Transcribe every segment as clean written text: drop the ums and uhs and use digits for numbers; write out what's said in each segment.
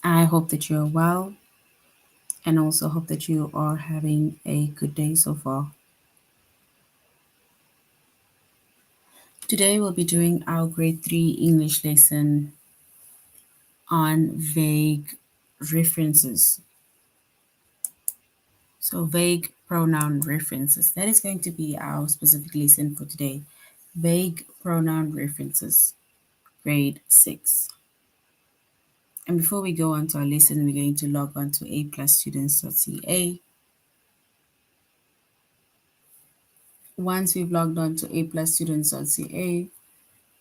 I hope that you're well and also hope that you are having a good day so far. Today we'll be doing our grade 3 English lesson on vague references. So, vague pronoun references. That is going to be our specific lesson for today. Vague pronoun references, grade 6. And before we go on to our lesson, we're going to log on to aplusstudents.ca. Once we've logged on to aplusstudents.ca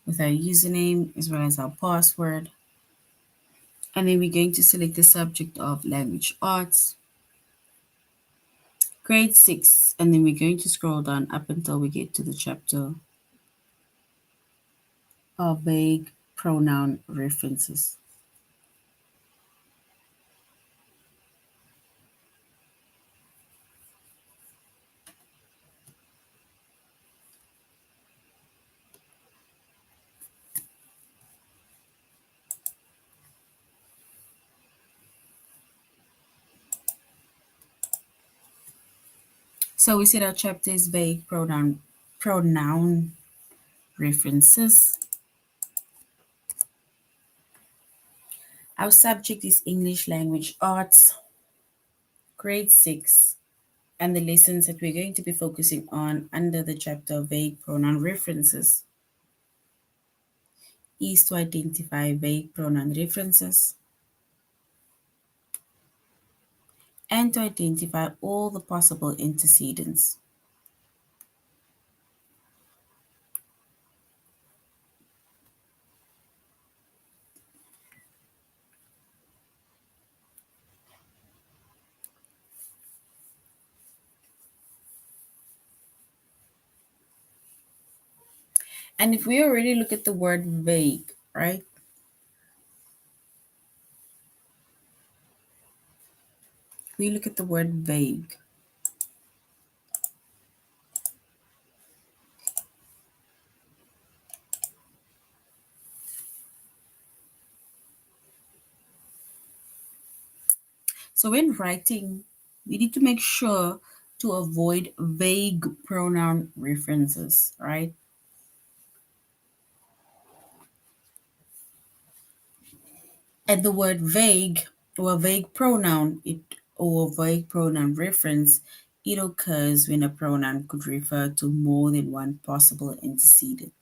with our username as well as our password, and then we're going to select the subject of language arts, grade 6, and then we're going to scroll down up until we get to the chapter of vague pronoun references. So we said our chapter is vague pronoun references. Our subject is English language arts, grade 6, and the lessons that we're going to be focusing on under the chapter of vague pronoun references is to identify vague pronoun references and to identify all the possible antecedents. And if we already look at the word vague, right? We look at the word vague. So when writing, we need to make sure to avoid vague pronoun references, right? And the word vague or a vague pronoun, or vague pronoun reference, it occurs when a pronoun could refer to more than one possible antecedent.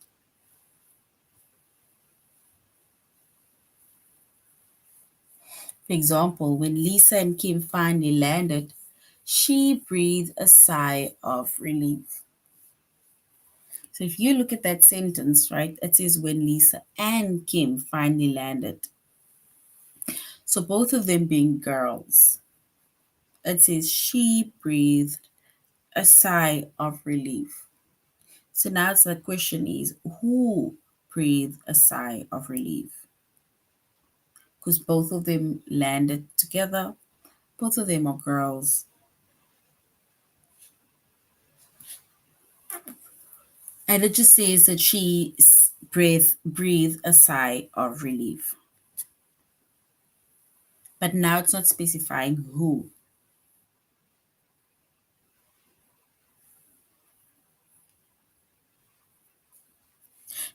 For example, when Lisa and Kim finally landed, she breathed a sigh of relief. So if you look at that sentence, right, it says when Lisa and Kim finally landed. So both of them being girls. It says she breathed a sigh of relief. So now the question is who breathed a sigh of relief? Because both of them landed together, both of them are girls. And it just says that she breathed a sigh of relief. But now it's not specifying who.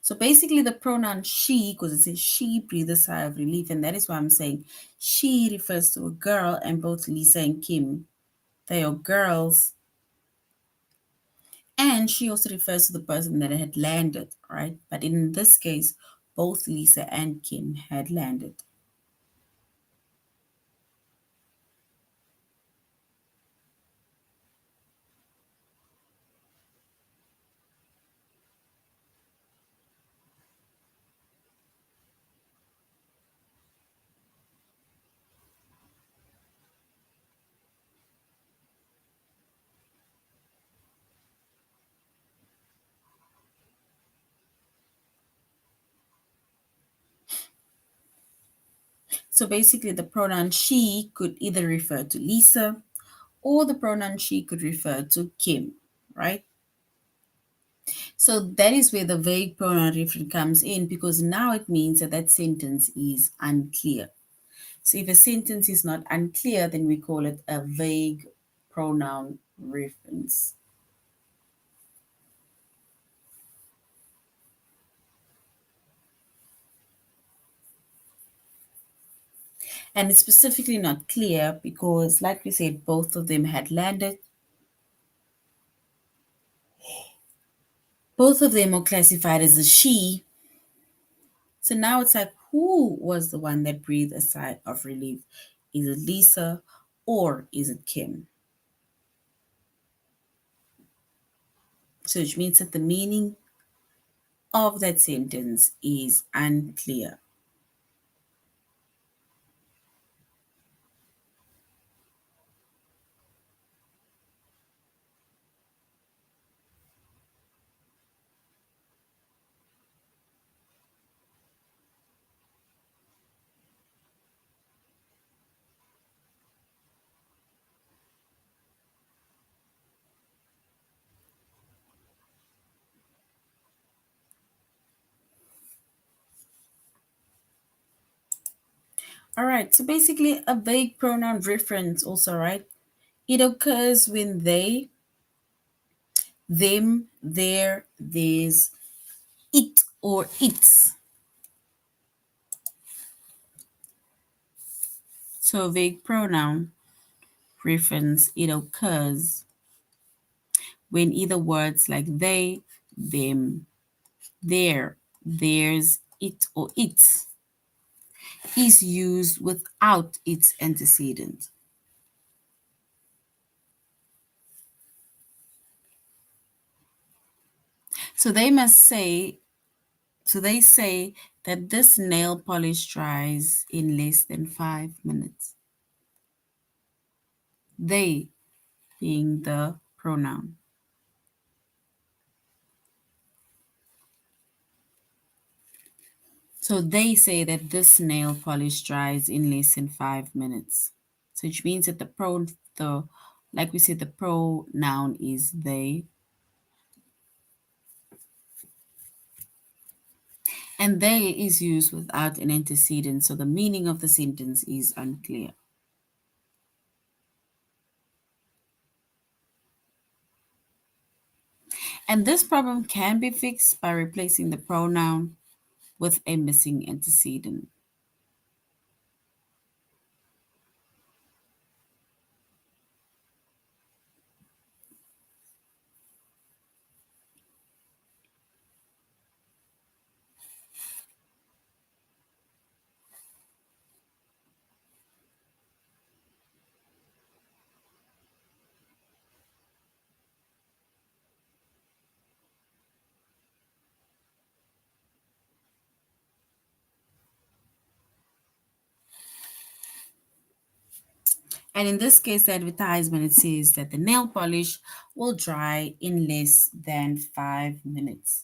So basically, the pronoun she, because it says she breathed a sigh of relief, and that is why I'm saying she refers to a girl, and both Lisa and Kim, they are girls. And she also refers to the person that had landed, right? But in this case, both Lisa and Kim had landed. So basically, the pronoun she could either refer to Lisa or the pronoun she could refer to Kim, right? So that is where the vague pronoun reference comes in because now it means that that sentence is unclear. So if a sentence is not unclear, then we call it a vague pronoun reference. And it's specifically not clear because, like we said, both of them had landed. Both of them are classified as a she. So now it's like, who was the one that breathed a sigh of relief? Is it Lisa or is it Kim? So which means that the meaning of that sentence is unclear. All right, so basically a vague pronoun reference also, right? It occurs when they, them, their, theirs, it or its. So a vague pronoun reference, it occurs when either words like they, them, their, theirs, it or its is used without its antecedent. So they must say, so they say that this nail polish dries in less than 5 minutes. They being the pronoun. So they say that this nail polish dries in less than 5 minutes. So which means that the like we said, the pronoun is they, and they is used without an antecedent. So the meaning of the sentence is unclear. And this problem can be fixed by replacing the pronoun with a missing antecedent. And in this case, the advertisement it says that the nail polish will dry in less than 5 minutes.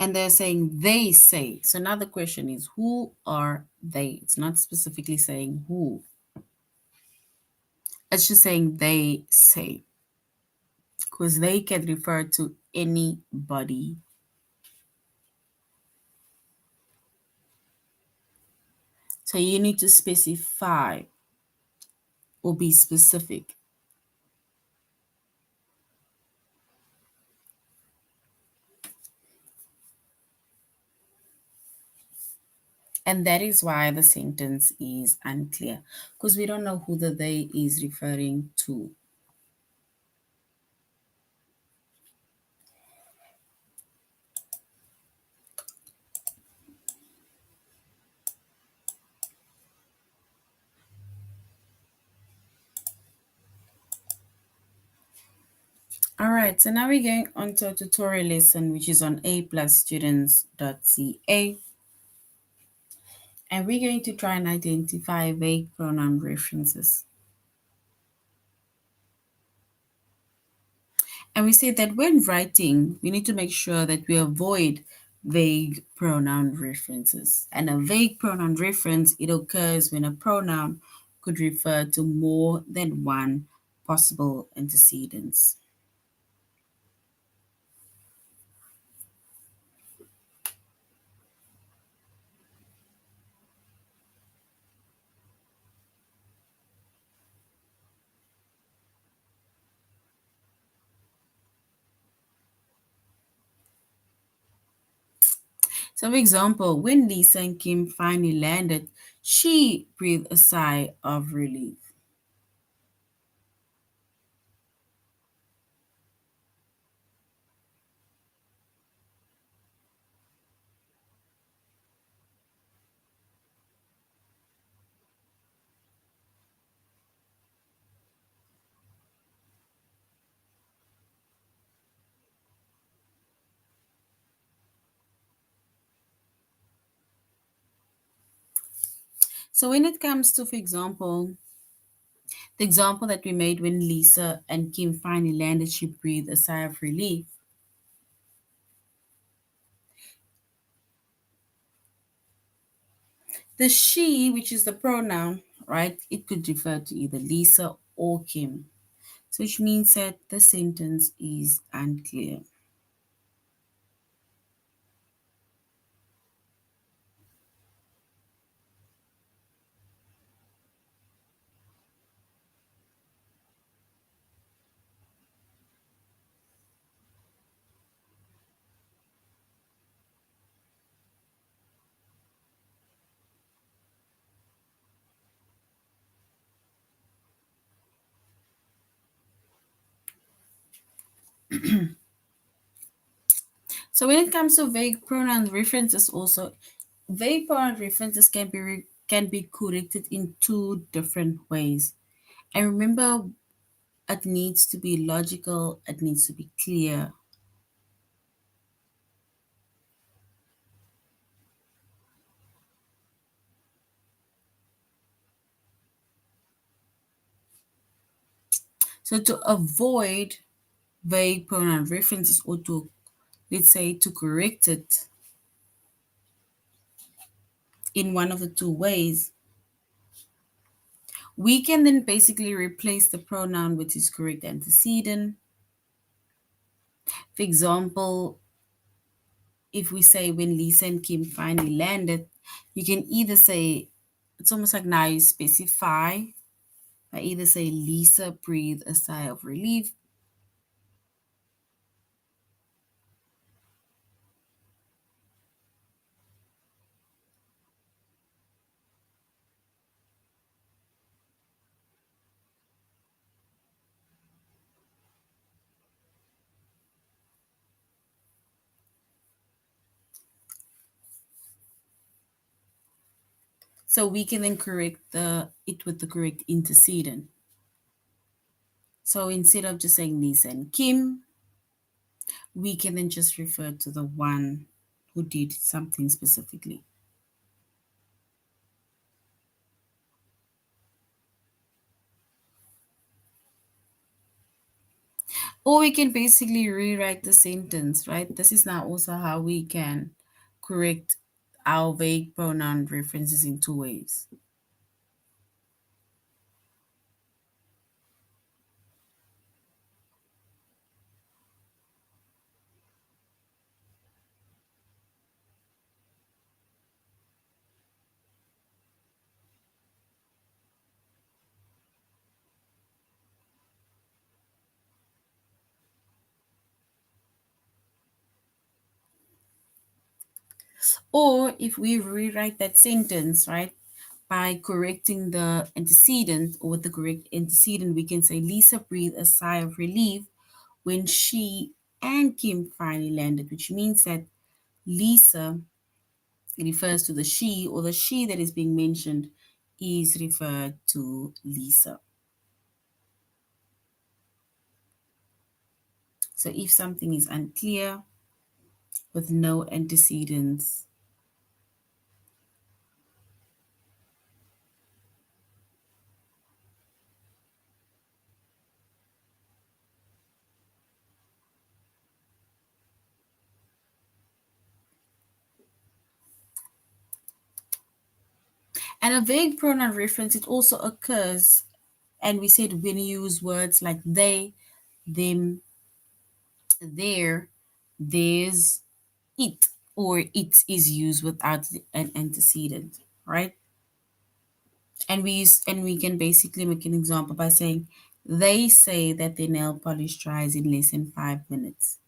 And they're saying they say. So now the question is, who are they? It's not specifically saying who. It's just saying they say. Because they can refer to anybody. So you need to specify or be specific. And that is why the sentence is unclear. Because we don't know who the they is referring to. All right, so now we're going on to a tutorial lesson, which is on aplusstudents.ca. And we're going to try and identify vague pronoun references. And we say that when writing, we need to make sure that we avoid vague pronoun references. And a vague pronoun reference, it occurs when a pronoun could refer to more than one possible antecedents. So, for example, when Lisa and Kim finally landed, she breathed a sigh of relief. So, when it comes to, for example, the example that we made when Lisa and Kim finally landed, she breathed a sigh of relief. The she, which is the pronoun, right, it could refer to either Lisa or Kim. So, which means that the sentence is unclear. So when it comes to vague pronoun references, also vague pronoun references can be corrected in two different ways. And remember, it needs to be logical. It needs to be clear. So to avoid vague pronoun references, or to, let's say, to correct it in one of the two ways, we can then basically replace the pronoun with its correct antecedent. For example, if we say when Lisa and Kim finally landed, you can either say, it's almost like now you specify. I either say Lisa breathed a sigh of relief. So we can then correct it with the correct antecedent. So instead of just saying Lisa and Kim, we can then just refer to the one who did something specifically. Or we can basically rewrite the sentence, right? This is now also how we can correct our vague pronoun references in two ways. Or if we rewrite that sentence, right, by correcting the antecedent, or with the correct antecedent, we can say Lisa breathed a sigh of relief when she and Kim finally landed, which means that Lisa refers to the she, or the she that is being mentioned is referred to Lisa. So if something is unclear with no antecedents, and a vague pronoun reference, it also occurs, and we said when you use words like they, them, there, there's, it, or it is used without an antecedent, right? And we can basically make an example by saying they say that their nail polish dries in less than 5 minutes.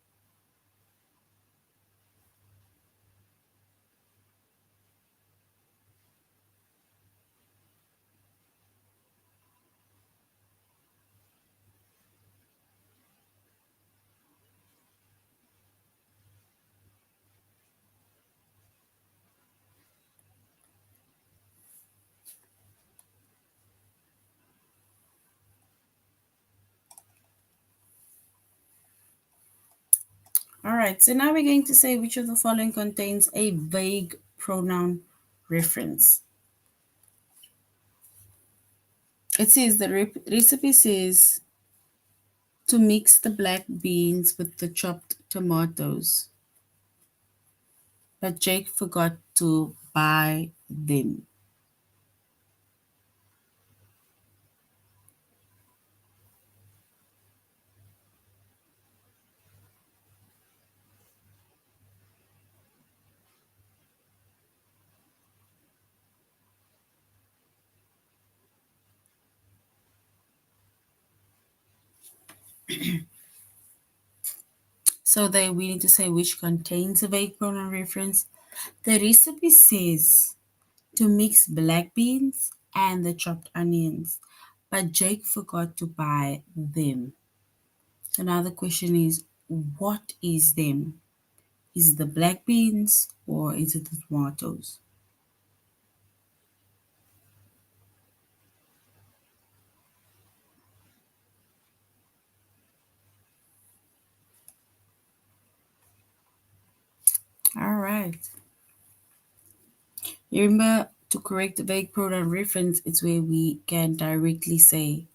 All right, so now we're going to say which of the following contains a vague pronoun reference. It says the recipe says to mix the black beans with the chopped tomatoes, but Jake forgot to buy them. So there we need to say which contains a vague pronoun reference. The recipe says to mix black beans and the chopped onions, but Jake forgot to buy them. So now the question is, what is them? Is it the black beans or is it the tomatoes? All right. You remember to correct the vague pronoun reference, it's where we can directly say,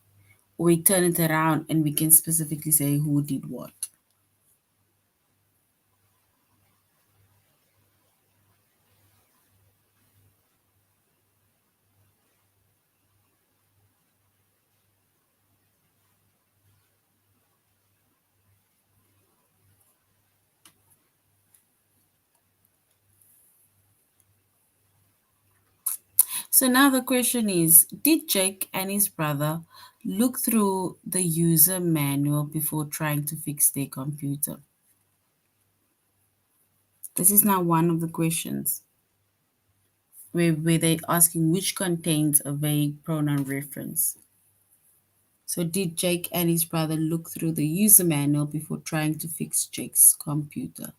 or we turn it around and we can specifically say who did what. So now the question is, did Jake and his brother look through the user manual before trying to fix their computer? This is now one of the questions where they're asking which contains a vague pronoun reference. So did Jake and his brother look through the user manual before trying to fix Jake's computer?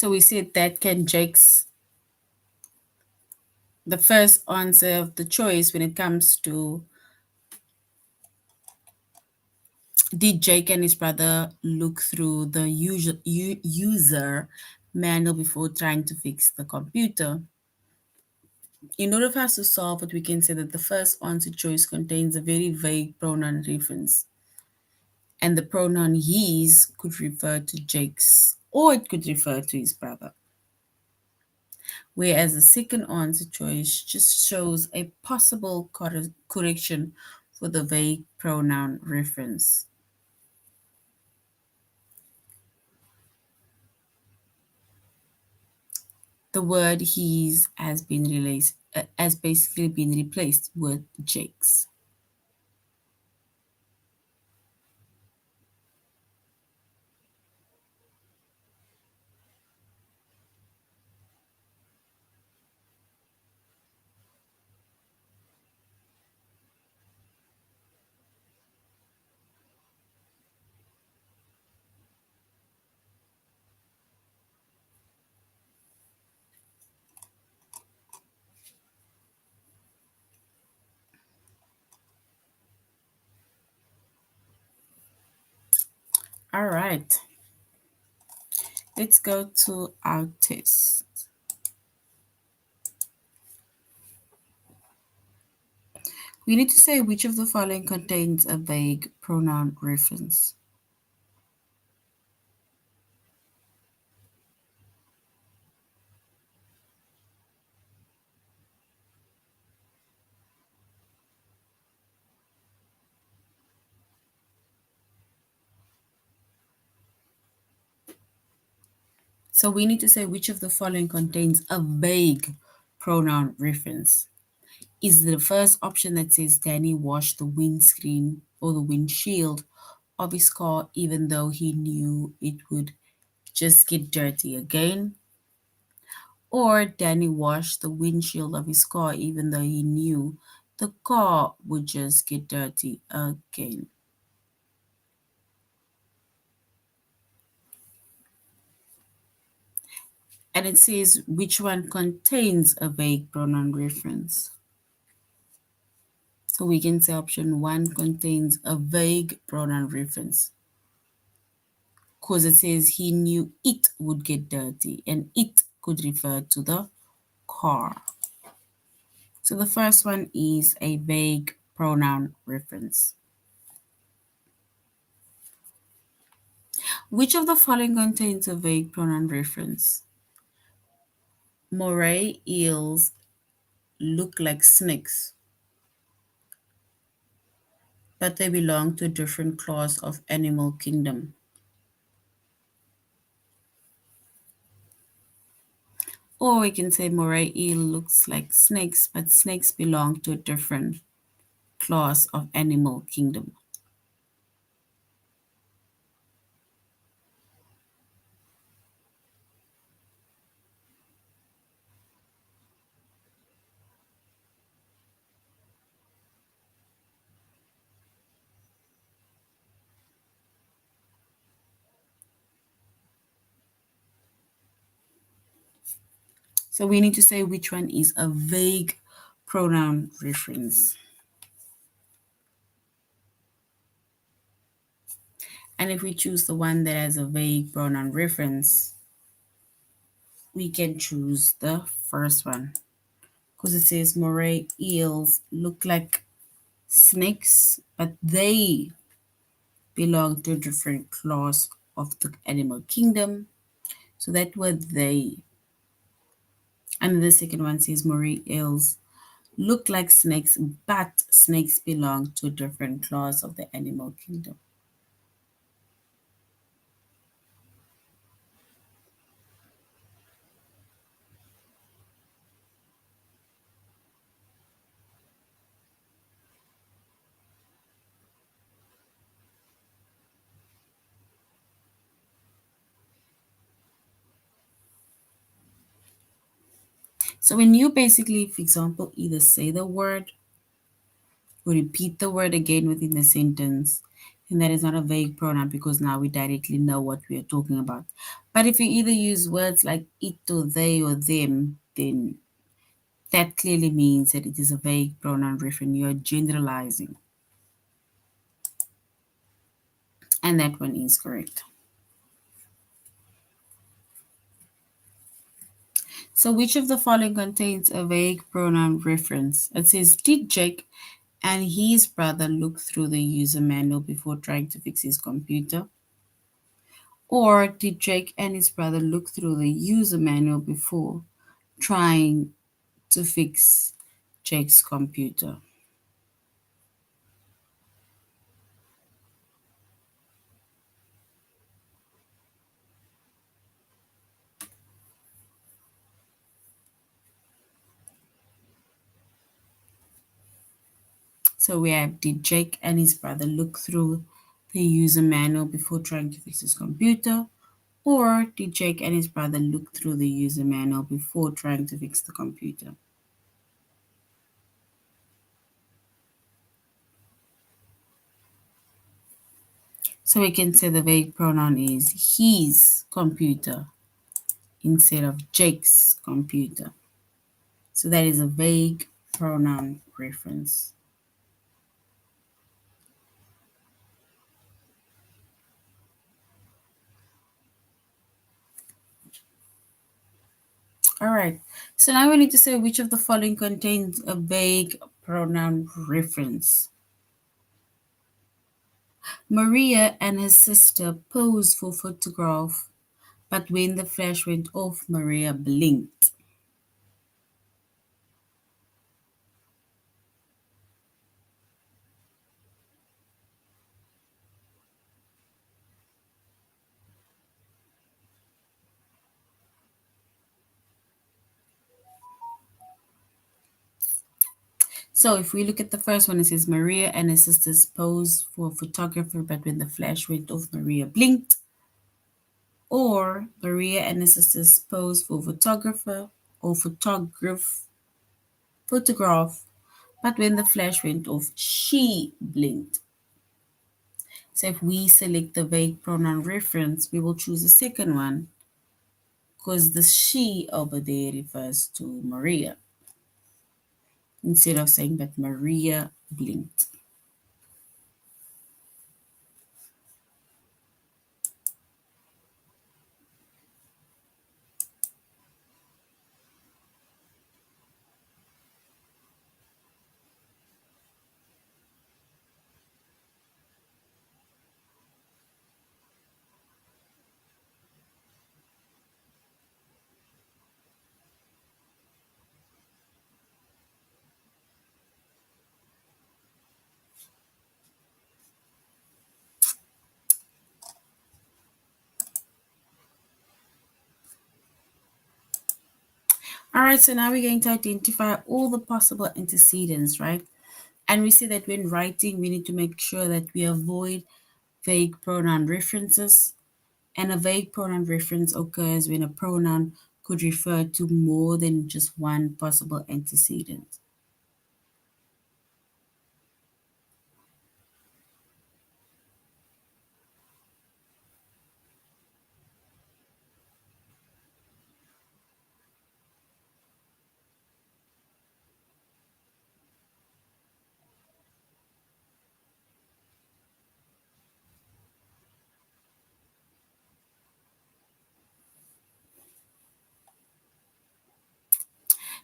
So we said that can Jake's the first answer of the choice when it comes to did Jake and his brother look through the user manual before trying to fix the computer? In order for us to solve it, we can say that the first answer choice contains a very vague pronoun reference. And the pronoun his could refer to Jake's or it could refer to his brother. Whereas the second answer choice just shows a possible correction for the vague pronoun reference. The word his has basically been replaced with Jake's. All right, let's go to our test. We need to say which of the following contains a vague pronoun reference. So we need to say which of the following contains a vague pronoun reference. Is the first option that says Danny washed the windscreen or the windshield of his car even though he knew it would just get dirty again? Or Danny washed the windshield of his car even though he knew the car would just get dirty again. And it says which one contains a vague pronoun reference. So we can say option 1 contains a vague pronoun reference because it says he knew it would get dirty and it could refer to the car. So the first one is a vague pronoun reference. Which of the following contains a vague pronoun reference? Moray eels look like snakes, but they belong to a different class of animal kingdom. Or we can say moray eel looks like snakes, but snakes belong to a different class of animal kingdom. So we need to say which one is a vague pronoun reference. And if we choose the one that has a vague pronoun reference, we can choose the first one because it says moray eels look like snakes, but they belong to a different class of the animal kingdom. So that word they. And the second one says moray eels look like snakes, but snakes belong to a different class of the animal kingdom. So when you basically, for example, either say the word or repeat the word again within the sentence, and that is not a vague pronoun because now we directly know what we are talking about. But if you either use words like it or they or them, then that clearly means that it is a vague pronoun reference. You are generalizing. And that one is correct. So which of the following contains a vague pronoun reference? It says, did Jake and his brother look through the user manual before trying to fix his computer? Or did Jake and his brother look through the user manual before trying to fix Jake's computer? So we have, did Jake and his brother look through the user manual before trying to fix his computer? Or did Jake and his brother look through the user manual before trying to fix the computer? So we can say the vague pronoun is his computer instead of Jake's computer. So that is a vague pronoun reference. All right. So now we need to say which of the following contains a vague pronoun reference. Maria and her sister posed for photograph, but when the flash went off, Maria blinked. So if we look at the first one, it says Maria and her sisters posed for a photographer, but when the flash went off, Maria blinked. Or Maria and her sisters posed for photographer or photograph, But when the flash went off, she blinked. So if we select the vague pronoun reference, we will choose the second one because the she over there refers to Maria instead of saying that Maria blinked. All right, so now we're going to identify all the possible antecedents, right? And we see that when writing, we need to make sure that we avoid vague pronoun references. And a vague pronoun reference occurs when a pronoun could refer to more than just one possible antecedent.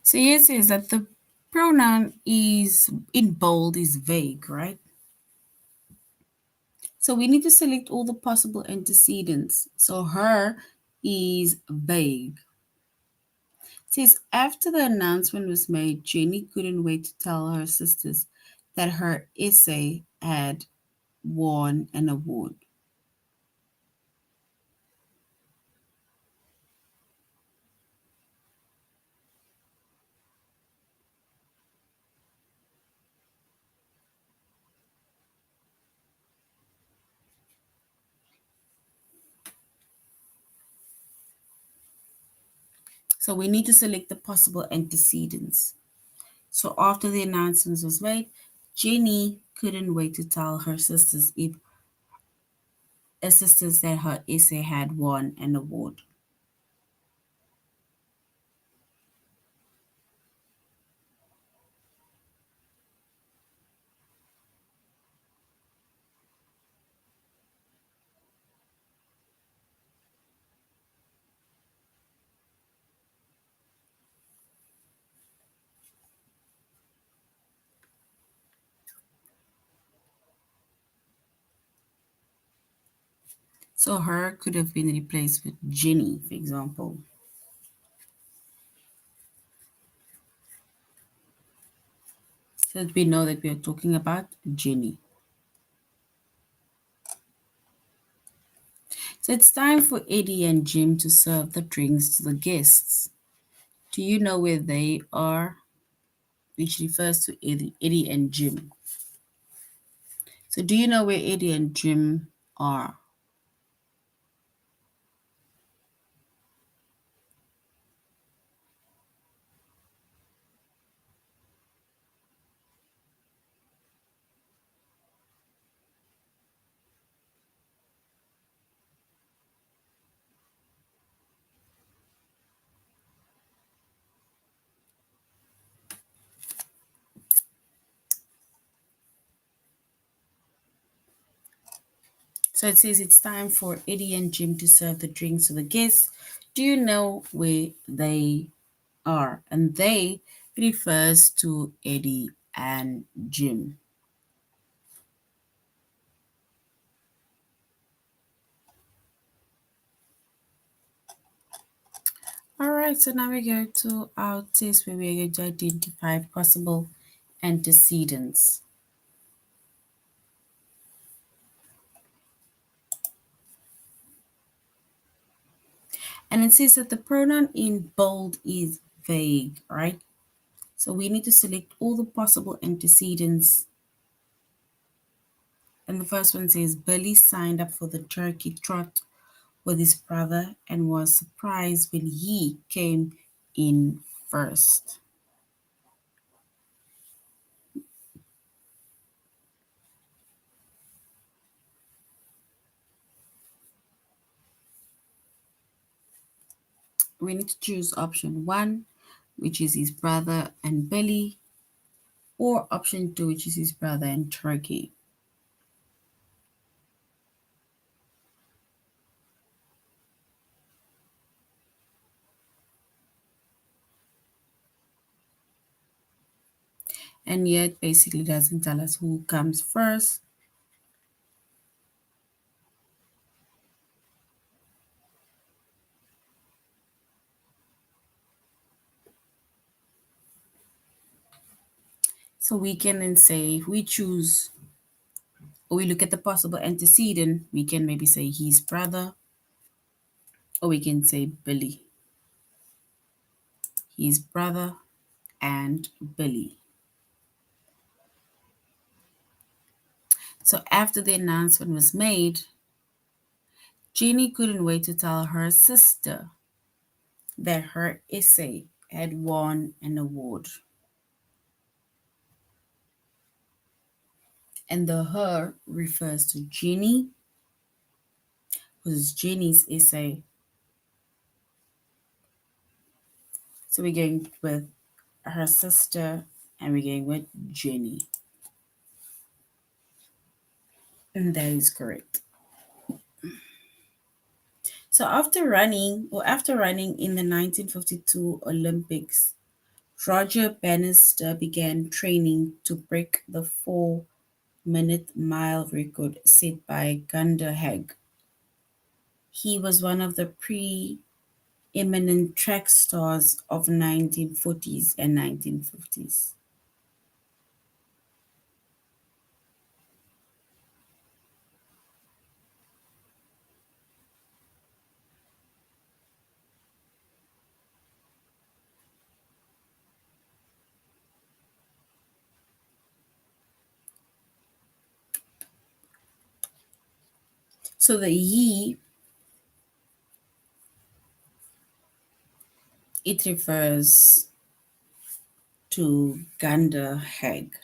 So here it says that the pronoun is in bold is vague, right? So we need to select all the possible antecedents. So her is vague. It says after the announcement was made, Jenny couldn't wait to tell her sisters that her essay had won an award. So we need to select the possible antecedents. So after the announcement was made, Jenny couldn't wait to tell her sisters that her essay had won an award. So her could have been replaced with Jenny, for example. So that we know that we are talking about Jenny. So it's time for Eddie and Jim to serve the drinks to the guests. Do you know where they are? Which refers to Eddie and Jim. So do you know where Eddie and Jim are? So it says it's time for Eddie and Jim to serve the drinks to the guests. Do you know where they are? And they refers to Eddie and Jim. All right, so now we go to our test where we're going to identify possible antecedents. And it says that the pronoun in bold is vague, right? So we need to select all the possible antecedents. And the first one says Billy signed up for the turkey trot with his brother and was surprised when he came in first. We need to choose option 1, which is his brother and Billy, or option 2, which is his brother and Turkey. And yet basically doesn't tell us who comes first. So we can then say, if we choose or we look at the possible antecedent, we can maybe say his brother, or we can say Billy. His brother and Billy. So after the announcement was made, Jeannie couldn't wait to tell her sister that her essay had won an award. And the her refers to Jeannie, because Jeannie's essay. So we're going with her sister and we're going with Jenny. And that is correct. So after running in the 1952 Olympics, Roger Bannister began training to break the 4-minute mile record set by Gunder Haig. He was one of the preeminent track stars of 1940s and 1950s. So the he, it refers to Gunder Haig.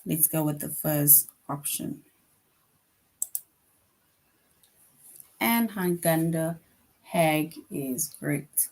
Let's go with the first option. And Hanganda Hag is correct.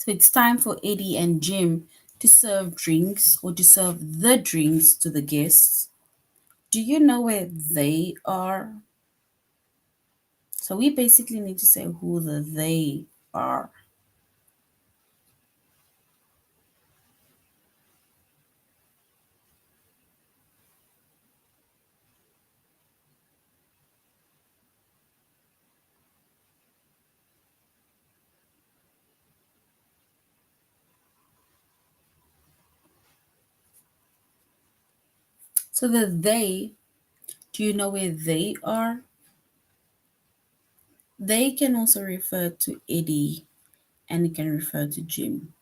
So it's time for Eddie and Jim to serve drinks or to serve the drinks to the guests. Do you know where they are? So we basically need to say who the they are. So the they, do you know where they are? They can also refer to Eddie and it can refer to Jim.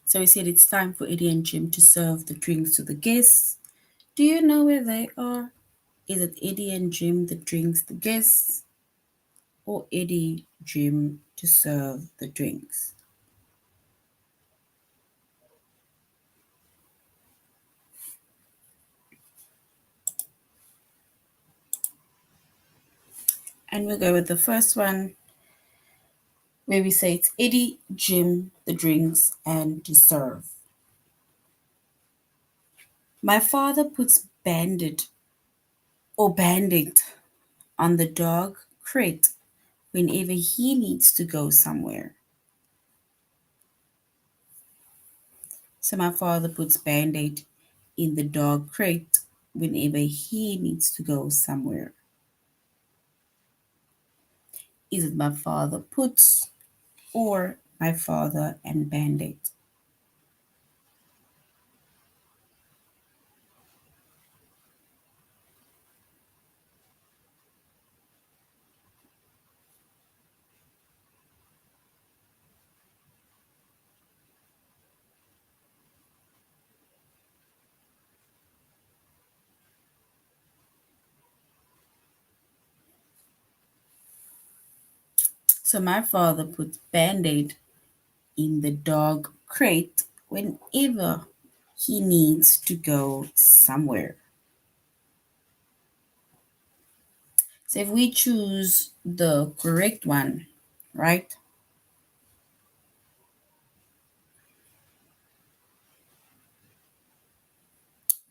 So we said it's time for Eddie and Jim to serve the drinks to the guests. Do you know where they are? Is it Eddie and Jim that drinks the guests, or Eddie Jim to serve the drinks? And we'll go with the first one where we say it's Eddie Jim the drinks and to serve. My father puts bandit or bandit on the dog crate whenever he needs to go somewhere. So my father puts Band-Aid in the dog crate whenever he needs to go somewhere. Is it my father puts or my father and Band-Aid? So my father puts Band-Aid in the dog crate whenever he needs to go somewhere. So if we choose the correct one, right,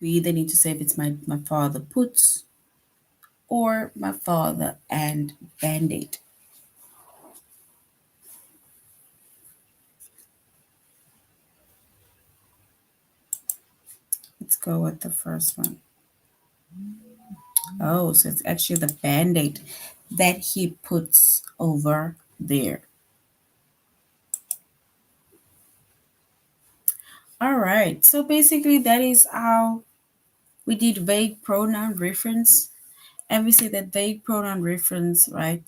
we either need to say if it's my father puts or my father and Band-Aid. Let's go with the first one. Oh, so it's actually the Band-Aid that he puts over there. All right, so basically that is how we did vague pronoun reference. And we say that vague pronoun reference, right,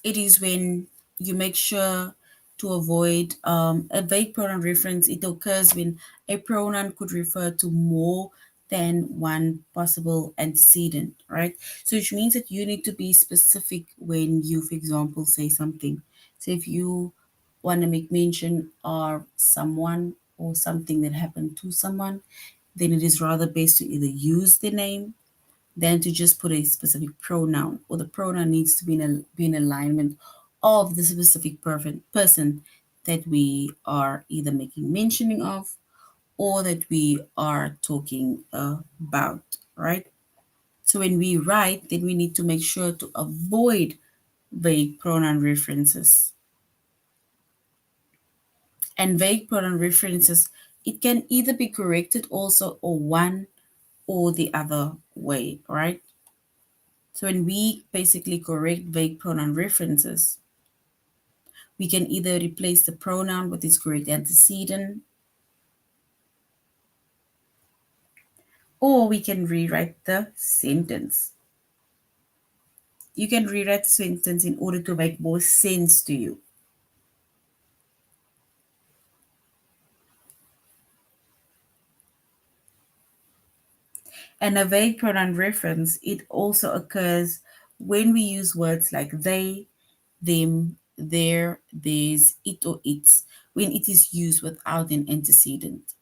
it is when you make sure to avoid a vague pronoun reference. It occurs when a pronoun could refer to more than one possible antecedent, right? So which means that you need to be specific when you, for example, say something. So if you want to make mention of someone or something that happened to someone, then it is rather best to either use the name than to just put a specific pronoun, or the pronoun needs to be in alignment of the specific person that we are either making mentioning of or that we are talking about, right? So when we write, then we need to make sure to avoid vague pronoun references. And vague pronoun references, it can either be corrected also or one or the other way, right? So when we basically correct vague pronoun references, we can either replace the pronoun with its correct antecedent, or we can rewrite the sentence. You can rewrite the sentence in order to make more sense to you. And a vague pronoun reference, it also occurs when we use words like they, them, their, theirs, it or its, when it is used without an antecedent.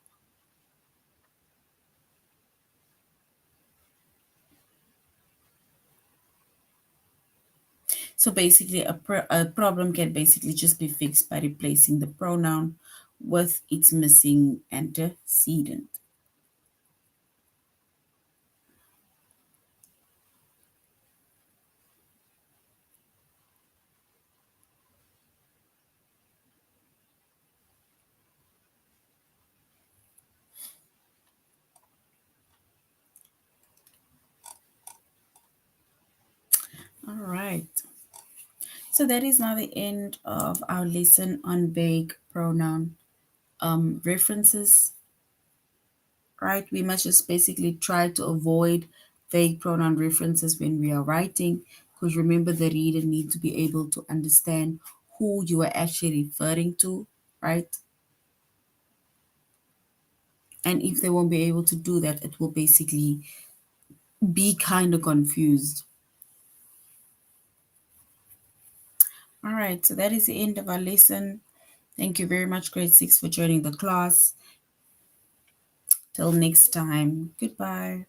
So basically, a problem can basically just be fixed by replacing the pronoun with its missing antecedent. All right. So that is now the end of our lesson on vague pronoun references. Right? We must just basically try to avoid vague pronoun references when we are writing, because remember, the reader needs to be able to understand who you are actually referring to, right? And if they won't be able to do that, it will basically be kind of confused. All right, so that is the end of our lesson. Thank you very much, grade 6, for joining the class. Till next time, goodbye.